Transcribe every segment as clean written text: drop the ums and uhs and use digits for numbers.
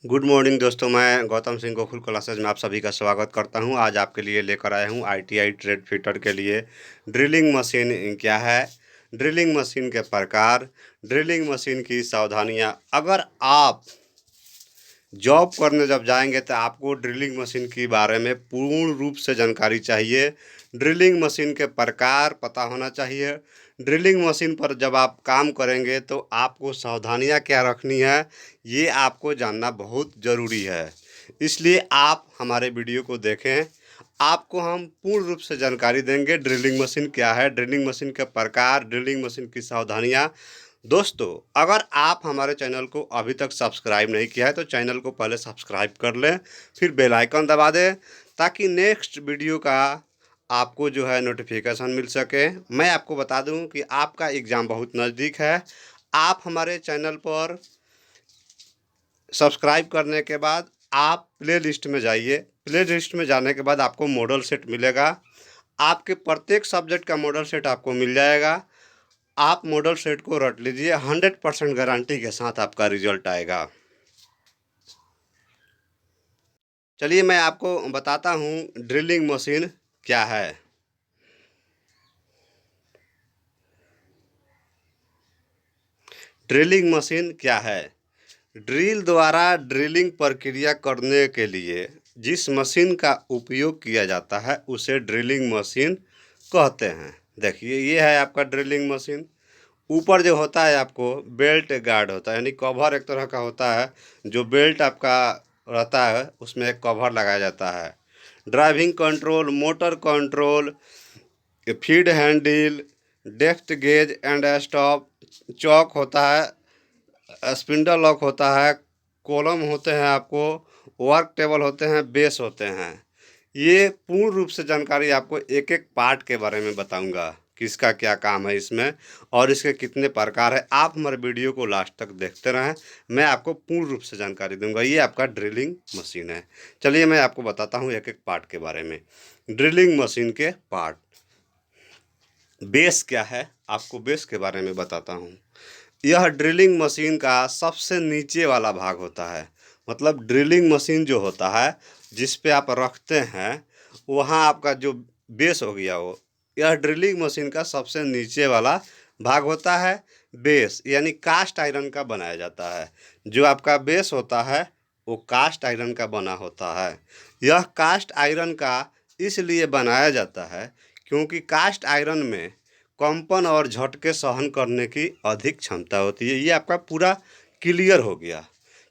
Good morning दोस्तों, मैं Gautam Singh Gokul classes में आप सभी का स्वागत करता हूं। आज आपके लिए लेकर आया हूं आईटीआई ट्रेड फिटर के लिए ड्रिलिंग मशीन क्या है, ड्रिलिंग मशीन के प्रकार, ड्रिलिंग मशीन की सावधानियां। अगर आप जॉब करने जब जाएंगे तो आपको ड्रिलिंग मशीन के बारे में पूर्ण रूप से जानकारी चाहिए। ड्रिलिंग मशीन के प्रकार पता होना चाहिए। ड्रिलिंग मशीन पर जब आप काम करेंगे तो आपको सावधानियां क्या रखनी है, ये आपको जानना बहुत ज़रूरी है। इसलिए आप हमारे वीडियो को देखें। आपको हम पूर्ण रूप से जानकारी देंगे ड्रिलिंग मशीन क्या है, ड्रिलिंग मशीन के प्रकार, ड्रिलिंग मशीन की सावधानियां। दोस्तों, अगर आप हमारे चैनल को अभी तक सब्सक्राइब नहीं किया है तो चैनल को पहले सब्सक्राइब कर लें, फिर बेल आइकन दबा दें ताकि नेक्स्ट वीडियो का आपको जो है नोटिफिकेशन मिल सके। मैं आपको बता दूं कि आपका एग्ज़ाम बहुत नज़दीक है। आप हमारे चैनल पर सब्सक्राइब करने के बाद आप प्ले लिस्ट में जाइए। प्ले लिस्ट में जाने के बाद आपको मॉडल सेट मिलेगा। आपके प्रत्येक सब्जेक्ट का मॉडल सेट आपको मिल जाएगा। आप मॉडल सेट को रट लीजिए, 100% गारंटी के साथ आपका रिजल्ट आएगा। चलिए मैं आपको बताता हूँ ड्रिलिंग मशीन क्या है। ड्रिलिंग मशीन क्या है? ड्रिल द्वारा ड्रिलिंग प्रक्रिया करने के लिए जिस मशीन का उपयोग किया जाता है उसे ड्रिलिंग मशीन कहते हैं। देखिए, ये है आपका ड्रिलिंग मशीन। ऊपर जो होता है आपको बेल्ट गार्ड होता है, यानी कवर एक तरह का होता है। जो बेल्ट आपका रहता है उसमें एक कवर लगाया जाता है। Driving control, motor control, feed handle, depth gauge and stop, chuck होता है, स्पिंडल लॉक होता है, कॉलम होते हैं, आपको वर्क टेबल होते हैं, बेस होते हैं। ये पूर्ण रूप से जानकारी आपको एक एक पार्ट के बारे में बताऊंगा, किसका क्या काम है इसमें और इसके कितने प्रकार है। आप हमारे वीडियो को लास्ट तक देखते रहें, मैं आपको पूर्ण रूप से जानकारी दूंगा। ये आपका ड्रिलिंग मशीन है। चलिए मैं आपको बताता हूँ एक एक पार्ट के बारे में। ड्रिलिंग मशीन के पार्ट। बेस क्या है, आपको बेस के बारे में बताता हूँ। यह ड्रिलिंग मशीन का सबसे नीचे वाला भाग होता है। मतलब ड्रिलिंग मशीन जो होता है जिस पे आप रखते हैं, वहाँ आपका जो बेस हो गया वो, यह ड्रिलिंग मशीन का सबसे नीचे वाला भाग होता है। बेस यानी कास्ट आयरन का बनाया जाता है। जो आपका बेस होता है वो कास्ट आयरन का बना होता है। यह कास्ट आयरन का इसलिए बनाया जाता है क्योंकि कास्ट आयरन में कंपन और झटके सहन करने की अधिक क्षमता होती है। ये आपका पूरा क्लियर हो गया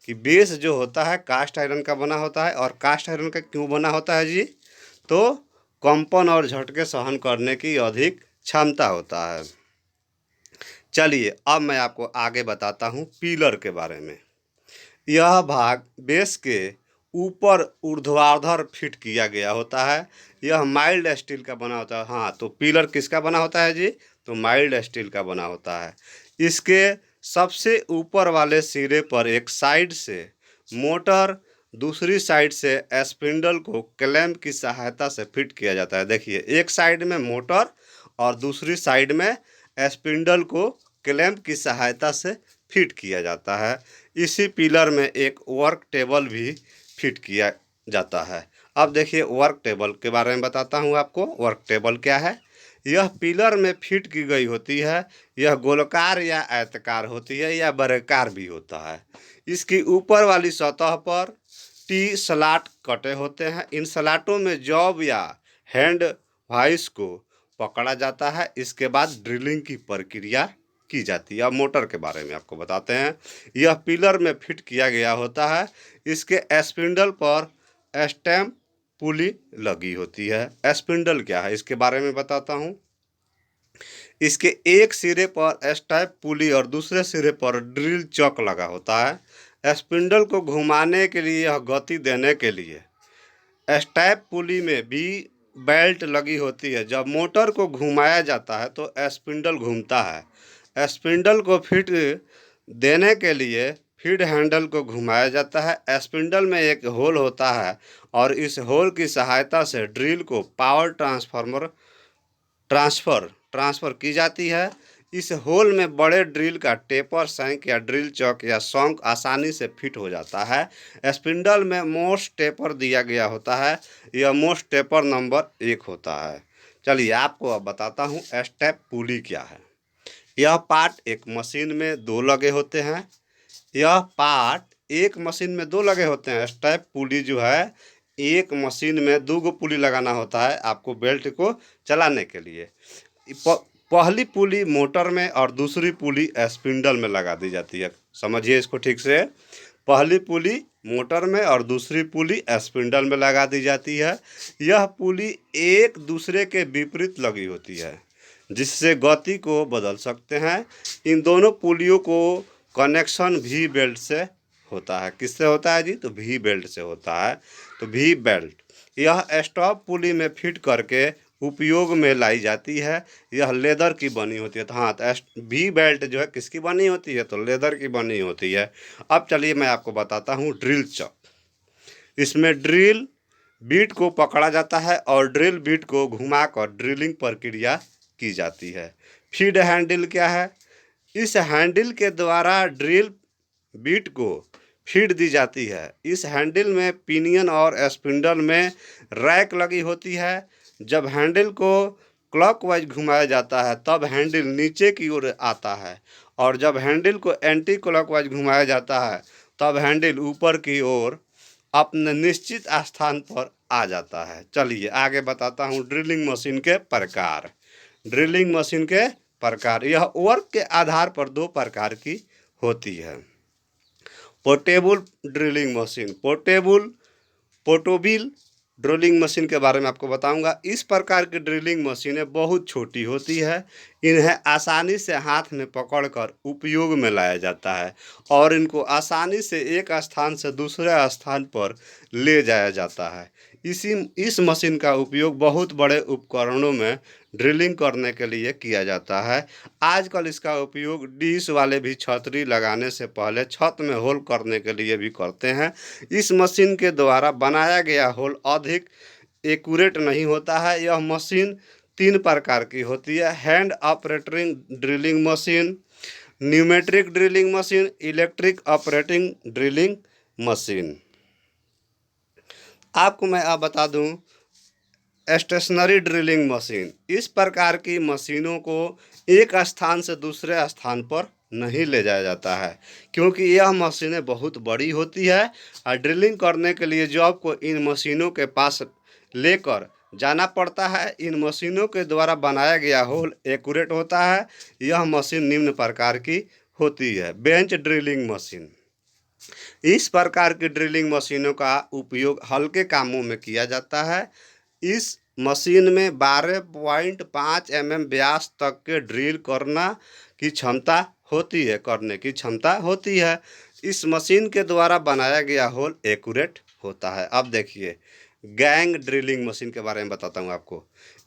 कि बेस जो होता है कास्ट आयरन का बना होता है। और कास्ट आयरन का क्यों बना होता है जी? तो कंपन और झटके सहन करने की अधिक क्षमता होता है। चलिए अब मैं आपको आगे बताता हूँ पिलर के बारे में। यह भाग बेस के ऊपर ऊर्ध्वाधर फिट किया गया होता है। यह माइल्ड स्टील का बना होता है। हाँ, तो पिलर किसका बना होता है जी? तो माइल्ड स्टील का बना होता है। इसके सबसे ऊपर वाले सिरे पर एक साइड से मोटर, दूसरी साइड से स्पिंडल को क्लैंप की सहायता से फिट किया जाता है। देखिए, एक साइड में मोटर और दूसरी साइड में स्पिंडल को क्लैंप की सहायता से फिट किया जाता है। इसी पिलर में एक वर्क टेबल भी फिट किया जाता है। अब देखिए, वर्क टेबल के बारे में बताता हूँ आपको। वर्क टेबल क्या है? यह पिलर में फिट की गई होती है। यह गोलाकार या आयताकार होती है या वर्गाकार भी होता है। इसकी ऊपर वाली सतह पर टी स्लॉट कटे होते हैं। इन स्लॉटों में जॉब या हैंड वाइस को पकड़ा जाता है। इसके बाद ड्रिलिंग की प्रक्रिया की जाती है। अब मोटर के बारे में आपको बताते हैं। यह पिलर में फिट किया गया होता है। इसके स्पिंडल पर स्टैम्प पुली लगी होती है। स्पिंडल क्या है इसके बारे में बताता हूँ। इसके एक सिरे पर स्टैम्प पुली और दूसरे सिरे पर ड्रिल चक लगा होता है। स्पिंडल को घुमाने के लिए, यह गति देने के लिए स्टैप पुली में भी बेल्ट लगी होती है। जब मोटर को घुमाया जाता है तो स्पिंडल घूमता है। स्पिंडल को फिट देने के लिए फीड हैंडल को घुमाया जाता है। स्पिंडल में एक होल होता है और इस होल की सहायता से ड्रिल को पावर ट्रांसफर ट्रांसफ़र की जाती है। इस होल में बड़े ड्रिल का टेपर शैंक या ड्रिल चॉक या शॉन्क आसानी से फिट हो जाता है। स्पिंडल में मोस्ट टेपर दिया गया होता है। यह मोस्ट टेपर नंबर 1 होता है। चलिए आपको अब बताता हूँ स्टेप पुली क्या है। यह पार्ट एक मशीन में 2 लगे होते हैं। यह पार्ट एक मशीन में 2 लगे होते हैं। स्टेप पुली जो है एक मशीन में 2 गो पुली लगाना होता है आपको बेल्ट को चलाने के लिए। पहली पुली मोटर में और दूसरी पुली स्पिंडल में लगा दी जाती है। समझिए इसको ठीक से। पहली पुली मोटर में और दूसरी पुली स्पिंडल में लगा दी जाती है। यह पुली एक दूसरे के विपरीत लगी होती है जिससे गति को बदल सकते हैं। इन दोनों पुलियों को कनेक्शन वी बेल्ट से होता है। किससे होता है जी? तो वी बेल्ट से होता है। तो वी बेल्ट यह स्टॉप पुली में फिट करके उपयोग में लाई जाती है। यह लेदर की बनी होती है। तो हाँ, तो वी बेल्ट जो है किसकी बनी होती है? तो लेदर की बनी होती है। अब चलिए मैं आपको बताता हूँ ड्रिल चॉक। इसमें ड्रिल बीट को पकड़ा जाता है और ड्रिल बीट को घुमाकर ड्रिलिंग प्रक्रिया की जाती है। फीड हैंडल क्या है? इस हैंडल के द्वारा ड्रिल बीट को फीड दी जाती है। इस हैंडल में पिनियन और स्पिंडल में रैक लगी होती है। जब हैंडल को क्लॉकवाइज घुमाया जाता है तब हैंडल नीचे की ओर आता है और जब हैंडल को एंटी क्लॉकवाइज घुमाया जाता है तब हैंडल ऊपर की ओर अपने निश्चित स्थान पर आ जाता है। चलिए आगे बताता हूँ ड्रिलिंग मशीन के प्रकार। ड्रिलिंग मशीन के प्रकार यह वर्क के आधार पर 2 प्रकार की होती है। Portable drilling machine. Portable drilling machine के बारे में आपको बताऊंगा। इस प्रकार की ड्रिलिंग मशीनें बहुत छोटी होती है। इन्हें आसानी से हाथ में पकड़कर उपयोग में लाया जाता है और इनको आसानी से एक स्थान से दूसरे स्थान पर ले जाया जाता है। इस मशीन का उपयोग बहुत बड़े उपकरणों में ड्रिलिंग करने के लिए किया जाता है। आजकल इसका उपयोग डिश वाले भी छतरी लगाने से पहले छत में होल करने के लिए भी करते हैं। इस मशीन के द्वारा बनाया गया होल अधिक एक्यूरेट नहीं होता है। यह मशीन 3 प्रकार की होती है। Hand operating drilling machine, pneumatic drilling machine, electric operating drilling machine. आपको मैं अब बता दूं स्टेशनरी ड्रिलिंग मशीन। इस प्रकार की मशीनों को एक स्थान से दूसरे स्थान पर नहीं ले जाया जाता है क्योंकि यह मशीनें बहुत बड़ी होती है और ड्रिलिंग करने के लिए जॉब को इन मशीनों के पास लेकर जाना पड़ता है। इन मशीनों के द्वारा बनाया गया होल एक्यूरेट होता है। यह मशीन निम्न प्रकार की होती है। Bench drilling machine. इस प्रकार की ड्रिलिंग मशीनों का उपयोग हल्के कामों में किया जाता है। इस मशीन में 12.5 mm व्यास तक के ड्रिल करने की क्षमता होती है। इस मशीन के द्वारा बनाया गया होल एक्यूरेट होता है। अब देखिए गैंग ड्रिलिंग मशीन के बारे में बताता हूँ आपको।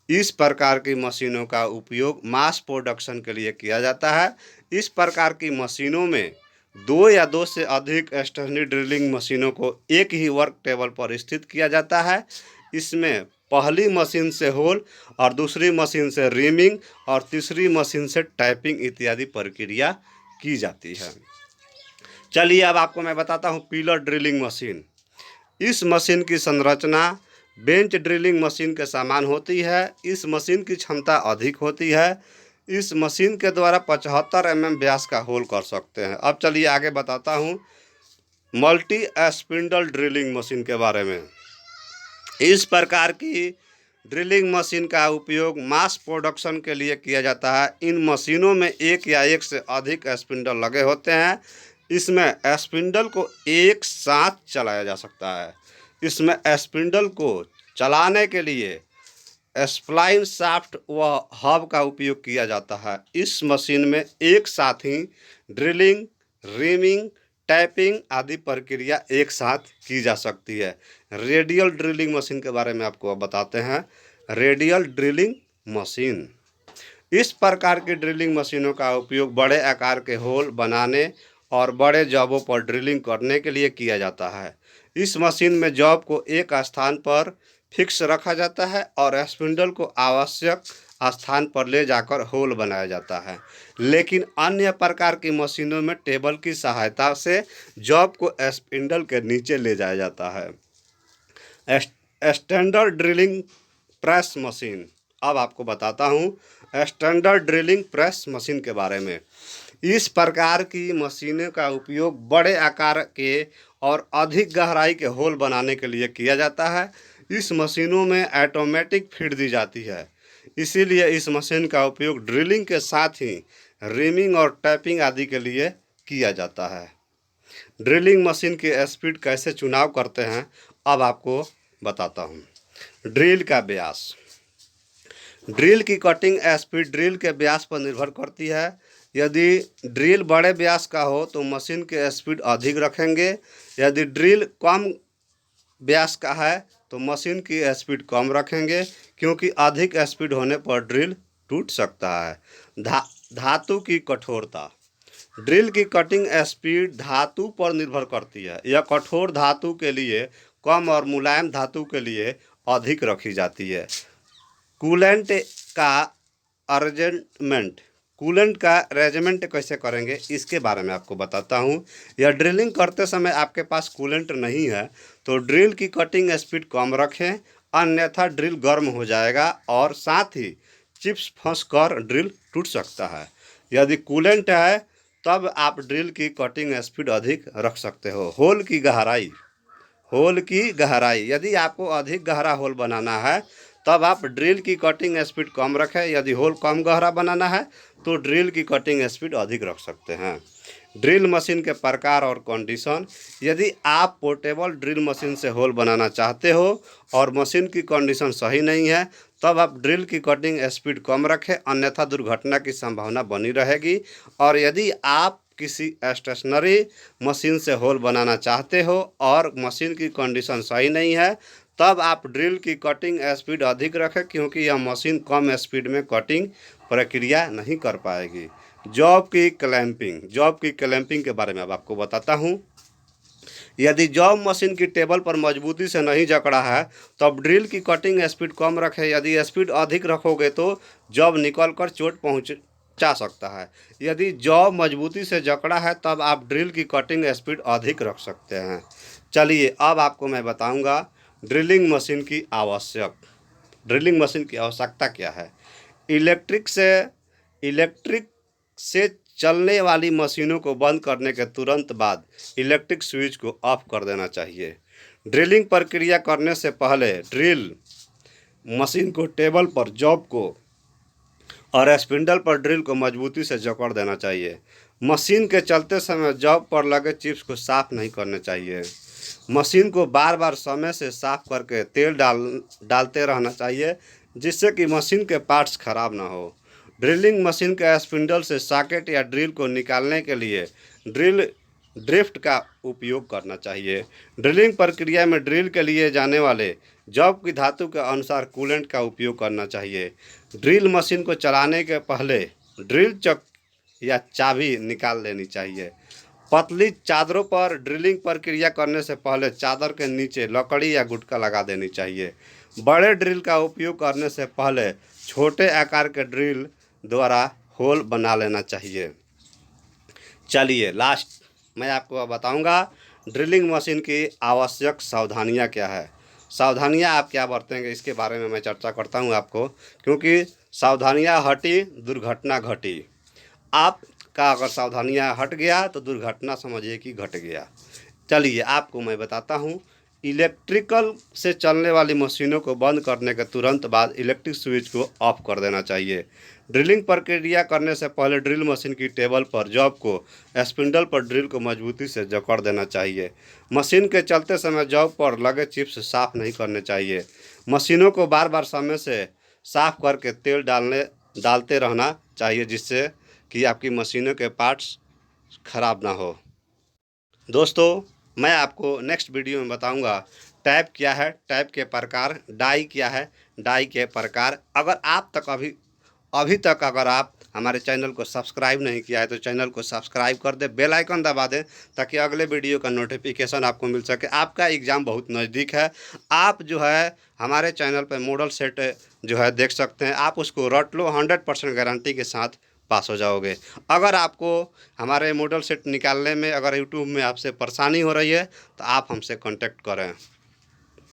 इस प्रकार की मशीनों का उपयोग मास प्रोडक्शन के लिए किया जाता है। इस प्रकार की मशीनों में 2 या 2 से अधिक स्टेशनरी ड्रिलिंग मशीनों को एक ही वर्क टेबल पर स्थित किया जाता है। इसमें पहली मशीन से होल और दूसरी मशीन से रिमिंग और तीसरी मशीन से टैपिंग इत्यादि प्रक्रिया की जाती है। चलिए अब आपको मैं बताता हूँ पिलर ड्रिलिंग मशीन। इस मशीन की संरचना बेंच ड्रिलिंग मशीन के समान होती है। इस मशीन की क्षमता अधिक होती है। इस मशीन के द्वारा 75 mm व्यास का होल कर सकते हैं। अब चलिए आगे बताता हूँ मल्टी स्पिंडल ड्रिलिंग मशीन के बारे में। इस प्रकार की ड्रिलिंग मशीन का उपयोग मास प्रोडक्शन के लिए किया जाता है। इन मशीनों में एक या एक से अधिक स्पिंडल लगे होते हैं। इसमें स्पिंडल को एक साथ चलाया जा सकता है। इसमें स्पिंडल को चलाने के लिए स्प्लाइन शाफ्ट व हब का उपयोग किया जाता है। इस मशीन में एक साथ ही ड्रिलिंग, रिमिंग, टैपिंग आदि प्रक्रिया एक साथ की जा सकती है। रेडियल ड्रिलिंग मशीन के बारे में आपको अब बताते हैं। Radial drilling machine. इस प्रकार की ड्रिलिंग मशीनों का उपयोग बड़े आकार के होल बनाने और बड़े जॉबों पर ड्रिलिंग करने के लिए किया जाता है। इस मशीन में जॉब को एक स्थान पर फिक्स रखा जाता है और स्पिंडल को आवश्यक स्थान पर ले जाकर होल बनाया जाता है। लेकिन अन्य प्रकार की मशीनों में टेबल की सहायता से जॉब को स्पिंडल के नीचे ले जाया जाता है। Standard drilling press machine. अब आपको बताता हूँ स्टैंडर्ड ड्रिलिंग प्रेस मशीन के बारे में। इस प्रकार की मशीनों का उपयोग बड़े आकार के और अधिक गहराई के होल बनाने के लिए किया जाता है। इस मशीनों में ऑटोमेटिक फीड दी जाती है, इसीलिए इस मशीन का उपयोग ड्रिलिंग के साथ ही रीमिंग और टैपिंग आदि के लिए किया जाता है। ड्रिलिंग मशीन की स्पीड कैसे चुनाव करते हैं, अब आपको बताता हूँ। ड्रिल का व्यास। ड्रिल की कटिंग स्पीड ड्रिल के व्यास पर निर्भर करती है। यदि ड्रिल बड़े व्यास का हो तो मशीन की स्पीड अधिक रखेंगे। यदि ड्रिल कम व्यास का है तो मशीन की स्पीड कम रखेंगे, क्योंकि अधिक स्पीड होने पर ड्रिल टूट सकता है। धातु की कठोरता। ड्रिल की कटिंग स्पीड धातु पर निर्भर करती है। यह कठोर धातु के लिए कम और मुलायम धातु के लिए अधिक रखी जाती है। कूलेंट का अरेंजमेंट। कूलेंट का अरेंजमेंट कैसे करेंगे इसके बारे में आपको बताता हूँ। यह ड्रिलिंग करते समय आपके पास कूलेंट नहीं है तो ड्रिल की कटिंग स्पीड कम रखें, अन्यथा ड्रिल गर्म हो जाएगा और साथ ही चिप्स फंस कर ड्रिल टूट सकता है। यदि कूलेंट है तब आप ड्रिल की कटिंग स्पीड अधिक रख सकते हो। होल की गहराई। होल की गहराई। यदि आपको अधिक गहरा होल बनाना है तब आप ड्रिल की कटिंग स्पीड कम रखें। यदि होल कम गहरा बनाना है तो ड्रिल की कटिंग स्पीड अधिक रख सकते हैं। ड्रिल मशीन के प्रकार और कंडीशन। यदि आप पोर्टेबल ड्रिल मशीन से होल बनाना चाहते हो और मशीन की कंडीशन सही नहीं है तब आप ड्रिल की कटिंग स्पीड कम रखें, अन्यथा दुर्घटना की संभावना बनी रहेगी। और यदि आप किसी स्टेशनरी मशीन से होल बनाना चाहते हो और मशीन की कंडीशन सही नहीं है तब आप ड्रिल की कटिंग स्पीड अधिक रखें, क्योंकि यह मशीन कम स्पीड में कटिंग प्रक्रिया नहीं कर पाएगी। जॉब की क्लैंपिंग। जॉब की क्लैंपिंग के बारे में अब आपको बताता हूँ। यदि जॉब मशीन की टेबल पर मजबूती से नहीं जकड़ा है तब ड्रिल की कटिंग स्पीड कम रखें। यदि स्पीड अधिक रखोगे तो जॉब निकल कर चोट पहुँचा सकता है। यदि जॉब मजबूती से जकड़ा है तब आप ड्रिल की कटिंग स्पीड अधिक रख सकते हैं। चलिए अब आपको मैं बताऊंगा ड्रिलिंग मशीन की आवश्यकता क्या है। इलेक्ट्रिक से चलने वाली मशीनों को बंद करने के तुरंत बाद इलेक्ट्रिक स्विच को ऑफ कर देना चाहिए। ड्रिलिंग प्रक्रिया करने से पहले ड्रिल मशीन को टेबल पर जॉब को और स्पिंडल पर ड्रिल को मजबूती से जकड़ देना चाहिए। मशीन के चलते समय जॉब पर लगे चिप्स को साफ नहीं करने चाहिए। मशीन को बार बार समय से साफ करके तेल डालते रहना चाहिए, जिससे कि मशीन के पार्ट्स खराब ना हो। ड्रिलिंग मशीन के स्पिंडल से सॉकेट या ड्रिल को निकालने के लिए ड्रिफ्ट का उपयोग करना चाहिए। ड्रिलिंग प्रक्रिया में ड्रिल के लिए जाने वाले जॉब की धातु के अनुसार कूलेंट का उपयोग करना चाहिए। ड्रिल मशीन को चलाने के पहले ड्रिल चक या चाबी निकाल लेनी चाहिए। पतली चादरों पर ड्रिलिंग प्रक्रिया करने से पहले चादर के नीचे लकड़ी या गुटका लगा देनी चाहिए। बड़े ड्रिल का उपयोग करने से पहले छोटे आकार के ड्रिल द्वारा होल बना लेना चाहिए। चलिए लास्ट मैं आपको बताऊंगा ड्रिलिंग मशीन की आवश्यक सावधानियां क्या है। सावधानियां आप क्या बरतेंगे इसके बारे में मैं चर्चा करता हूं आपको, क्योंकि सावधानियां हटी दुर्घटना घटी। आपका अगर सावधानियां हट गया तो दुर्घटना समझिए कि घट गया। चलिए आपको मैं बताता हूँ। इलेक्ट्रिकल से चलने वाली मशीनों को बंद करने के तुरंत बाद इलेक्ट्रिक स्विच को ऑफ कर देना चाहिए। ड्रिलिंग प्रक्रिया करने से पहले ड्रिल मशीन की टेबल पर जॉब को स्पिंडल पर ड्रिल को मजबूती से जकड़ देना चाहिए। मशीन के चलते समय जॉब पर लगे चिप्स साफ नहीं करने चाहिए। मशीनों को बार बार समय से साफ करके तेल डालते रहना चाहिए, जिससे कि आपकी मशीनों के पार्ट्स खराब ना हो। दोस्तों मैं आपको नेक्स्ट वीडियो में बताऊंगा टैप क्या है, टैप के प्रकार, डाई क्या है, डाई के प्रकार। अगर आप तक अभी अभी तक अगर आप हमारे चैनल को सब्सक्राइब नहीं किया है तो चैनल को सब्सक्राइब कर दें, बेल आइकन दबा दें ताकि अगले वीडियो का नोटिफिकेशन आपको मिल सके। आपका एग्ज़ाम बहुत नज़दीक है, आप जो है हमारे चैनल पर मॉडल सेट जो है देख सकते हैं, आप उसको रट लो, 100% गारंटी के साथ पास हो जाओगे। अगर आपको हमारे मॉडल सेट निकालने में अगर यूट्यूब में आपसे परेशानी हो रही है तो आप हमसे कांटेक्ट करें।